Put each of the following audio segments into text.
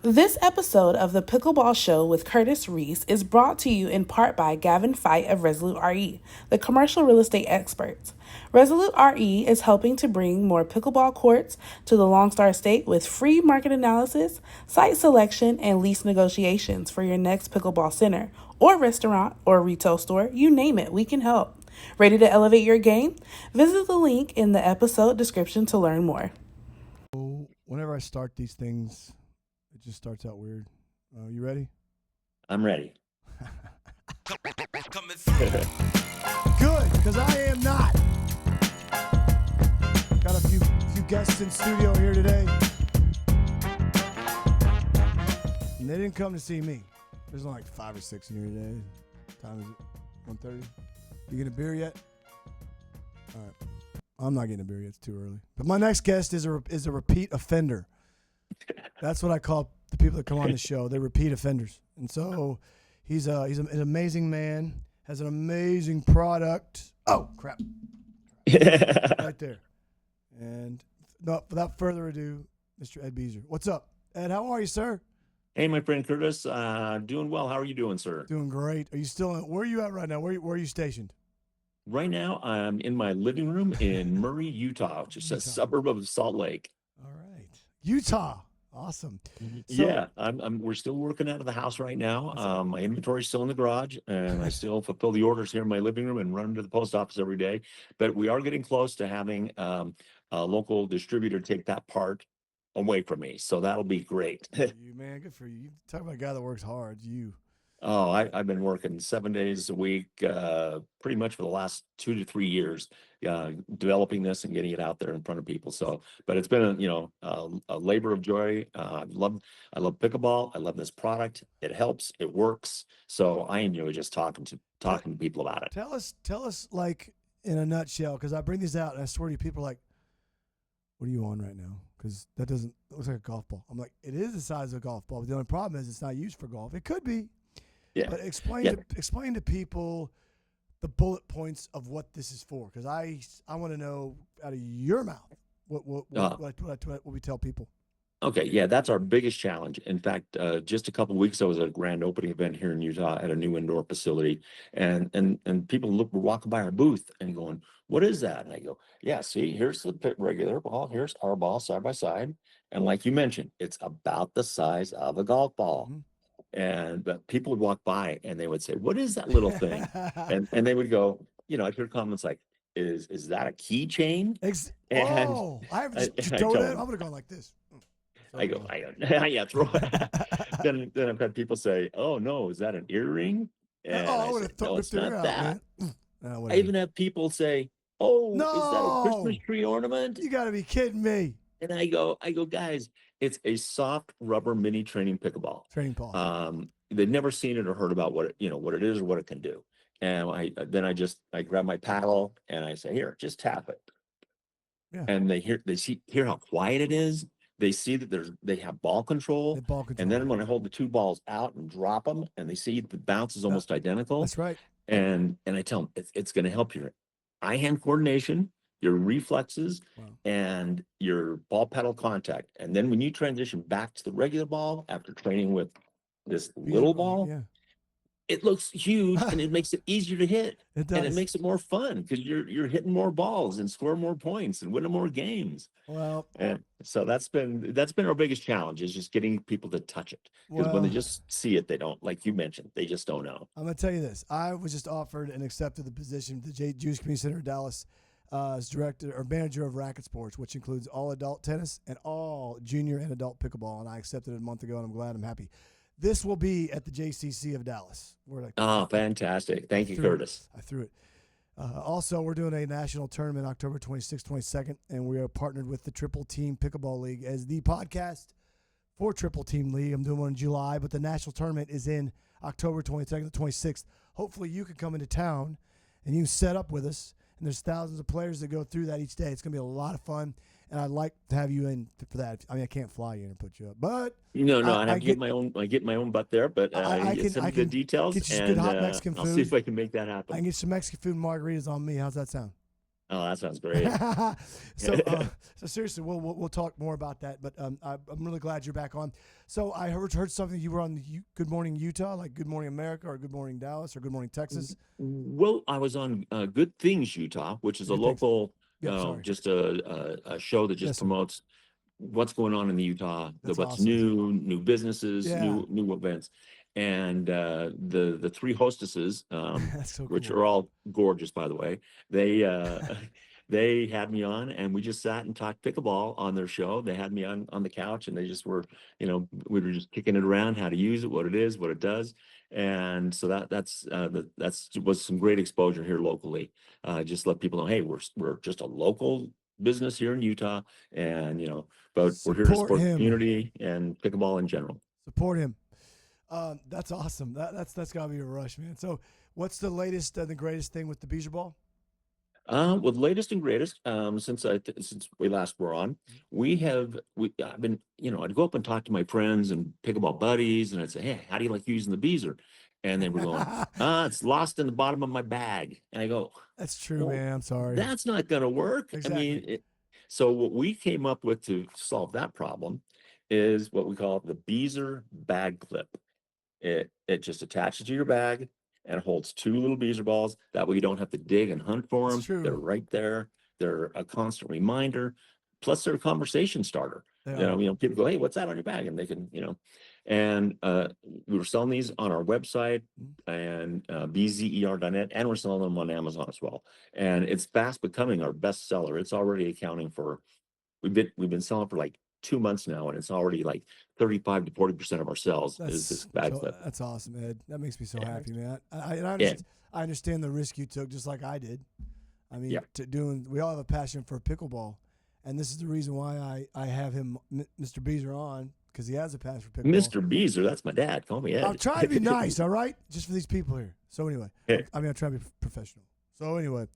This episode of the Pickleball Show with Curtis Reese is brought to you in part by Gavin Fight of Resolute RE, the commercial real estate experts. Resolute RE is helping to bring more pickleball courts to the Lone Star State with free market analysis, site selection, and lease negotiations for your next pickleball center or restaurant or retail store. You name it, we can help. Ready to elevate your game? Visit the link in the episode description to learn more. Whenever I start these things, it just starts out weird. You ready? I'm ready. Good, because I am not. Got a few guests in studio here today. And they didn't come to see me. There's only like 5 or 6 in here today. What time is it? 1:30? You get a beer yet? All right. I'm not getting a beer yet. It's too early. But my next guest is a repeat offender. That's what I call the people that come on the show. They're repeat offenders. And so he's an amazing man, has an amazing product. Oh, crap. Right there. And without further ado, Mr. Ed Beazer. What's up? Ed, how are you, sir? Hey, my friend Curtis. Doing well. How are you doing, sir? Doing great. Are you still where are you at right now? Where are you stationed? Right now, I'm in my living room in Murray, Utah, which is a suburb of Salt Lake. All right. Utah. Awesome. So, Yeah, we're still working out of the house right now. My inventory is still in the garage, and I still fulfill the orders here in my living room and run to the post office every day. But we are getting close to having a local distributor take that part away from me, so that'll be great. you, man, good for you. You talk about a guy that works hard. You. Oh, I've been working 7 days a week, pretty much for the last 2 to 3 years, developing this and getting it out there in front of people. So, but it's been a labor of joy. I love pickleball. I love this product. It helps. It works. So I enjoy just talking to people about it. Tell us like in a nutshell, because I bring these out and I swear to you, people are like, "What are you on right now?" Because it looks like a golf ball. I'm like, it is the size of a golf ball. But the only problem is it's not used for golf. It could be. Yeah. But explain to people the bullet points of what this is for, because I want to know out of your mouth what we tell people. Okay, yeah, that's our biggest challenge. In fact, just a couple of weeks ago was a grand opening event here in Utah at a new indoor facility, and people were walking by our booth and going, "What is that?" And I go, "Yeah, see, here's the regular ball, here's our ball side by side, and like you mentioned, it's about the size of a golf ball." Mm-hmm. But people would walk by and they would say, "What is that little thing?" and they would go, I'd hear comments like, "Is that a keychain?" I have just throw it. I would have gone like this. I go, yeah, throw it. then I've had people say, "Oh no, is that an earring?" And I would have "No, it's not that." No, I even have people say, "Oh, no, is that a Christmas tree ornament?" You got to be kidding me. And I go, guys, it's a soft rubber mini training pickleball. Training ball. They've never seen it or heard about what it is or what it can do. And I grab my paddle and I say, "Here, just tap it." Yeah. And they hear how quiet it is. They see that they have ball control. And then when I hold the two balls out and drop them, and they see the bounce is almost identical. That's right. And I tell them it's going to help your eye-hand coordination, your reflexes, and your ball pedal contact. And then when you transition back to the regular ball after training with this little ball, it looks huge and it makes it easier to hit. It does. And it makes it more fun because you're hitting more balls and score more points and winning more games. Well, and so that's been our biggest challenge, is just getting people to touch it. Because when they just see it, they don't, like you mentioned, they just don't know. I'm going to tell you this. I was just offered and accepted the position at the Jewish Community Center of Dallas as director or manager of racket sports, which includes all adult tennis and all junior and adult pickleball. And I accepted it a month ago, and I'm glad. I'm happy. This will be at the JCC of Dallas. Fantastic. Thank you, Curtis. I threw it. Also, we're doing a national tournament October 26th, 22nd, and we are partnered with the Triple Team Pickleball League as the podcast for Triple Team League. I'm doing one in July, but the national tournament is in October 22nd to 26th. Hopefully you can come into town and you can set up with us, and there's thousands of players that go through that each day. It's going to be a lot of fun. And I'd like to have you in for that. I mean, I can't fly you in and put you up, but I get my own butt there. But I get some good details, get you some good hot Mexican food. I'll see if I can make that happen. I can get some Mexican food and margaritas on me. How's that sound? Oh, that sounds great. So seriously, we'll talk more about that. But I'm really glad you're back on. So I heard something you were on Good Morning Utah, like Good Morning America, or Good Morning Dallas, or Good Morning Texas. Well, I was on Good Things Utah, which is a Good Things. local, Yeah, sorry. just a show that just Yes, sir. promotes what's going on in the Utah, That's what's awesome. new businesses, Yeah. new events. And the three hostesses, That's so which cool. are all gorgeous, by the way, they they had me on, and we just sat and talked pickleball on their show. They had me on the couch, and they just were, we were just kicking it around, how to use it, what it is, what it does. And so that's was some great exposure here locally. Just let people know, hey, we're just a local business here in Utah, and but we're here to support the community and pickleball in general. Support him. That's awesome. That's gotta be a rush, man. So, what's the latest and the greatest thing with the Bzer Ball? Well, the latest and greatest, since we last were on, I've been, I'd go up and talk to my friends and pickleball buddies, and I'd say, hey, how do you like using the Beazer? And they were going, it's lost in the bottom of my bag. And I go, that's true, man. I'm sorry. That's not going to work. Exactly. I mean, so what we came up with to solve that problem is what we call the Bzer bag clip. It just attaches to your bag and holds two little Bzer balls. That way you don't have to dig and hunt for them. True. They're right there. They're a constant reminder. Plus, they're a conversation starter. People go, hey, what's that on your bag? And they can, and we were selling these on our website and bzer.net, and we're selling them on Amazon as well. And it's fast becoming our best seller. It's already accounting for, we've been selling for like 2 months now, and it's already like 35 to 40% of our sales is this bag clip. That's awesome, Ed. That makes me so happy, man. I understand the risk you took, just like I did. I mean, we all have a passion for pickleball, and this is the reason why I have him, Mr. Beazer, on, because he has a passion for pickleball. Mr. Beazer, that's my dad. Call me Ed. I'm trying to be nice, all right, just for these people here. So anyway, I'm trying to be professional. So anyway,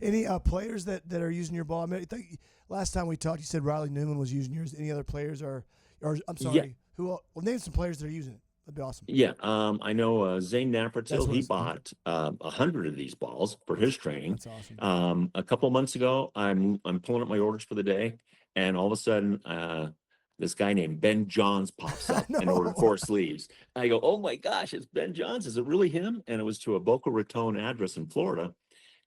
any players that are using your ball? I mean, I think last time we talked, you said Riley Newman was using yours. Any other players or I'm sorry, who? Well, name some players that are using it. That'd be awesome. Yeah, I know Zane Naffertil, he bought 100 of these balls for his training. That's awesome. A couple of months ago, I'm pulling up my orders for the day, and all of a sudden, this guy named Ben Johns pops up and ordered 4 sleeves. I go, oh my gosh, it's Ben Johns. Is it really him? And it was to a Boca Raton address in Florida.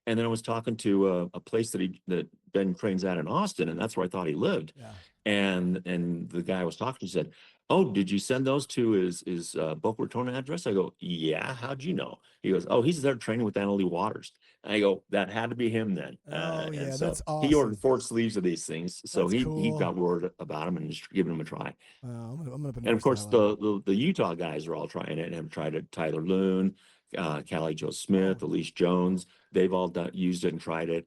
And then I was talking to a place that Ben trains at in Austin, and that's where I thought he lived. Yeah. And the guy I was talking to said, oh, did you send those to his Boca Raton address? I go, yeah, how'd you know? He goes, oh, he's there training with Annalie Waters. And I go, that had to be him then. Oh, yeah, so that's awesome. He ordered 4 sleeves of these things. So he got word about them and just giving them a try. I'm gonna and of course, the Utah guys are all trying it and have tried it. Tyler Loon, Callie Jo Smith, Elise Jones, they've all used it and tried it.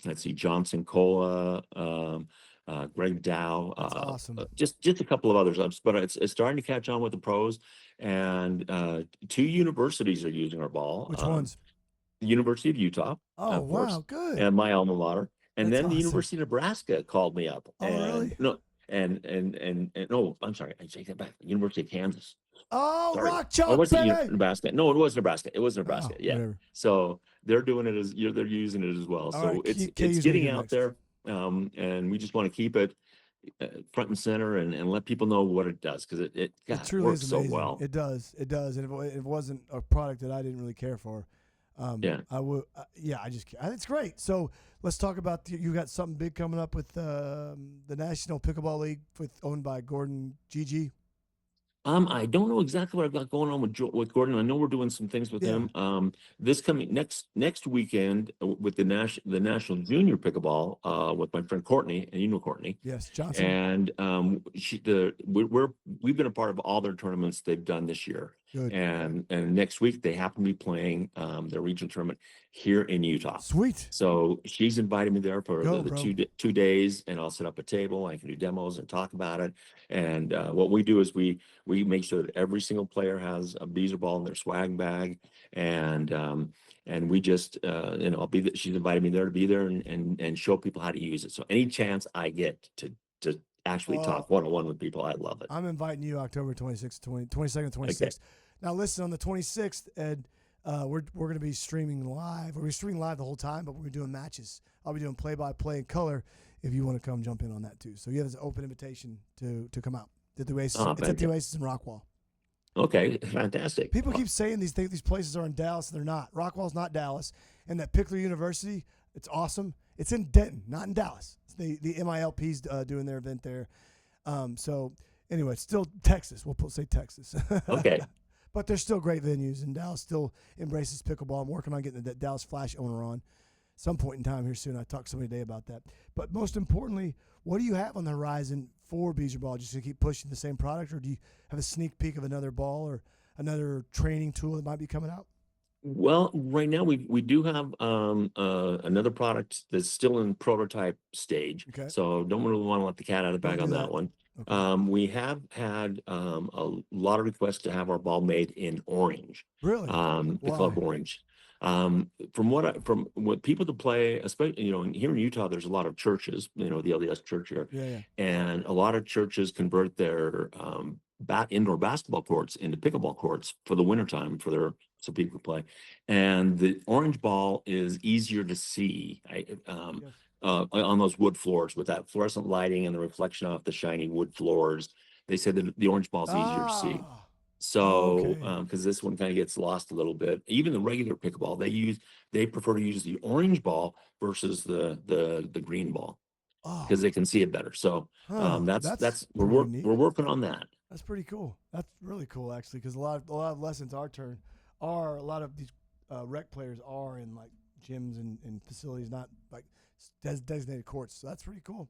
Let's see, Johnson Cola, Greg Dow, that's awesome. Just a couple of others, but it's starting to catch on with the pros, and 2 universities are using our ball. Which ones? The University of Utah. Oh, of course, wow, good. And my alma mater, and That's then the awesome. University of Nebraska called me up. Oh, really? No, and no, I'm sorry, I take that back. University of Kansas. Oh, Sorry. Rock Chalk, oh, was it baby. Nebraska? No, it was Nebraska. It was Nebraska. Oh, yeah. whatever. So they're doing it they're using it as well. All So right, it's getting out there, and we just want to keep it front and center and let people know what it does, because it truly works is so amazing. well. It does. And if it wasn't a product that I didn't really care for, I would. It's great. So let's talk about you got something big coming up with the National Pickleball League owned by Gordon GG. I don't know exactly what I've got going on with Gordon. I know we're doing some things with him. This coming next weekend with the National Junior Pickleball with my friend Courtney, and you know Courtney. Yes, Johnson. And we've been a part of all their tournaments they've done this year. Good. And next week they happen to be playing their regional tournament here in Utah. Sweet. So she's invited me there for the 2 days, and I'll set up a table. I can do demos and talk about it. And what we do is we make sure that every single player has a Bzer ball in their swag bag, and we just she's invited me there to be there and show people how to use it. So any chance I get to actually talk one-on-one with people, I love it. I'm inviting you October 22nd, 26th. Okay. Now listen, on the 26th, Ed, we're going to be streaming live. We're streaming live the whole time, but we're doing matches. I'll be doing play-by-play in color if you want to come jump in on that too. So you have an open invitation to come out. It's at the Oasis in Rockwall. Okay, fantastic. People keep saying these places are in Dallas, and they're not. Rockwall's not Dallas. And that Pickler University, it's awesome. It's in Denton, not in Dallas. It's the MILP's doing their event there. So anyway, it's still Texas. We'll say Texas. Okay. But there's still great venues, and Dallas still embraces pickleball. I'm working on getting the Dallas Flash owner on some point in time here soon. I talked to somebody today about that. But most importantly, what do you have on the horizon for Bzer Ball? Just to keep pushing the same product, or do you have a sneak peek of another ball or another training tool that might be coming out? Well, right now we do have another product that's still in prototype stage. Okay. So don't really want to let the cat out of the bag on that one. Okay. We have had a lot of requests to have our ball made in orange. Really? The club orange. From what people to play, especially here in Utah, there's a lot of churches. The LDS church here, and a lot of churches convert their indoor basketball courts into pickleball courts for the wintertime so people can play. And the orange ball is easier to see on those wood floors with that fluorescent lighting and the reflection off the shiny wood floors. They said that the orange ball is easier to see. So, because this one kind of gets lost a little bit. Even the regular pickleball, they prefer to use the orange ball versus the green ball because they can see it better. So, we're working on that. That's pretty cool. That's really cool, actually, because a lot of lessons a lot of these rec players are in like gyms and facilities, not like designated courts. So that's pretty cool.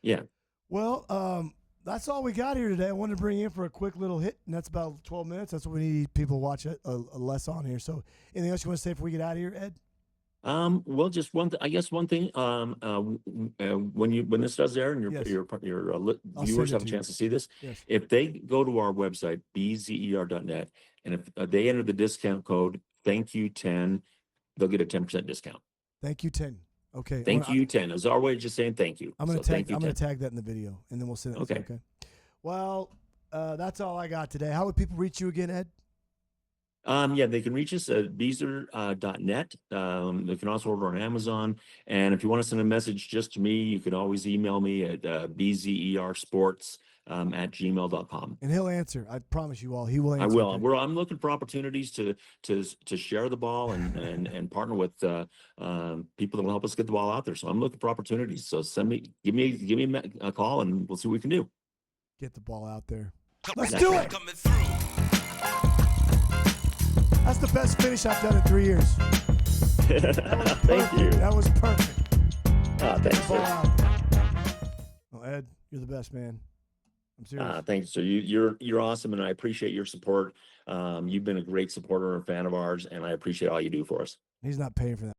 Yeah. Well, that's all we got here today. I wanted to bring you in for a quick little hit, and that's about 12 minutes. That's what we need people to watch less on here. So anything else you want to say before we get out of here, Ed? Well, just one thing. When this does air and your viewers have a chance to see this, if they go to our website, bzer.net, and if they enter the discount code, thank you 10, they'll get a 10% discount. Thank you 10. Okay. Thank you 10 is our way of just saying thank you. I'm going to tag that in the video, and then we'll send it. Okay. Well, that's all I got today. How would people reach you again, Ed? They can reach us at bzer.net. They can also order on Amazon. And if you want to send a message just to me, you can always email me at Bzer Sports at gmail.com. And he'll answer. I promise you all, he will answer. I will. Okay. I'm looking for opportunities to share the ball and partner with people that will help us get the ball out there. So I'm looking for opportunities. So give me a call, and we'll see what we can do. Get the ball out there. Let's do it. Coming through. That's the best finish I've done in 3 years. Thank you. That was perfect. Thanks, sir. Well, Ed, you're the best, man. I'm serious. Thanks, sir. You're awesome, and I appreciate your support. You've been a great supporter and fan of ours, and I appreciate all you do for us. He's not paying for that.